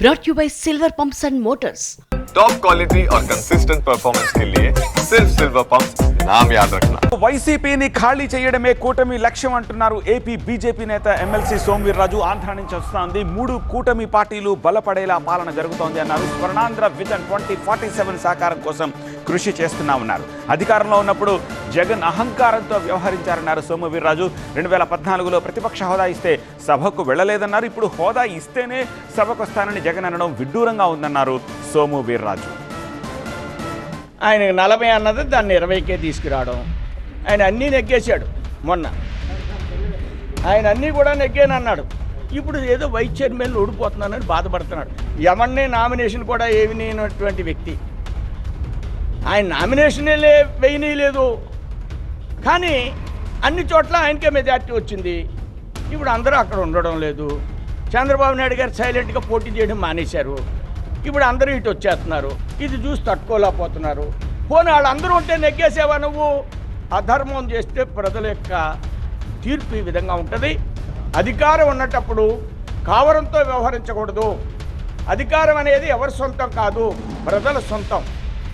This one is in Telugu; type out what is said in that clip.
brought you by Silver Pumps and Motors. Top quality और कंसिस्टेंट परफॉर्मेंस के लिए सिर्फ सिल्वर पंप्स नाम याद रखना. వైసీపీని ఖాళీ చేయడమే కూటమి లక్ష్యం అంటున్నారు ఏపీ బీజేపీ నేత ఎమ్మెల్సీ సోమవీర్రాజు. ఆంధ్ర నుంచి వస్తోంది. 3 కూటమి పార్టీలు బలపడేలా పాలన జరుగుతోంది అన్నారు. స్వర్ణాంధ్ర విజన్ 2047 సాకారం కోసం కృషి చేస్తున్నామన్నారు. అధికారంలో ఉన్నప్పుడు జగన్ అహంకారంతో వ్యవహరించారన్నారు సోమవీర్రాజు. 2014లో ప్రతిపక్ష హోదా ఇస్తే సభకు వెళ్ళలేదన్నారు. ఇప్పుడు హోదా ఇస్తేనే సభకు వస్తానని జగన్ అనడం విడ్డూరంగా ఉందన్నారు సోమవీర్రాజు. ఆయనకు 40 అన్నది దాన్ని 20కే తీసుకురావడం. ఆయన అన్నీ నెగ్గేశాడు. మొన్న ఆయన అన్నీ కూడా నెగ్గానన్నాడు. ఇప్పుడు ఏదో వైస్ చైర్మన్ ఓడిపోతున్నానని బాధపడుతున్నాడు. ఎవరిని నామినేషన్ కూడా వేయనటువంటి వ్యక్తి. ఆయన నామినేషనే వేయనీయలేదు, కానీ అన్ని చోట్ల ఆయనకే మెజార్టీ వచ్చింది. ఇప్పుడు అందరూ అక్కడ ఉండడం లేదు. చంద్రబాబు నాయుడు గారు సైలెంట్గా పోటీ చేయడం మానేశారు. ఇప్పుడు అందరూ ఇటు వచ్చేస్తున్నారు. ఇది చూసి తట్టుకోలేకపోతున్నారు. పోనీ వాళ్ళందరూ ఉంటే నెగ్గేసేవా నువ్వు? అధర్మం చేస్తే ప్రజల యొక్క తీర్పు ఈ విధంగా ఉంటుంది. అధికారం ఉన్నటప్పుడు కావరంతో వ్యవహరించకూడదు. అధికారం అనేది ఎవరి సొంతం కాదు, ప్రజల సొంతం.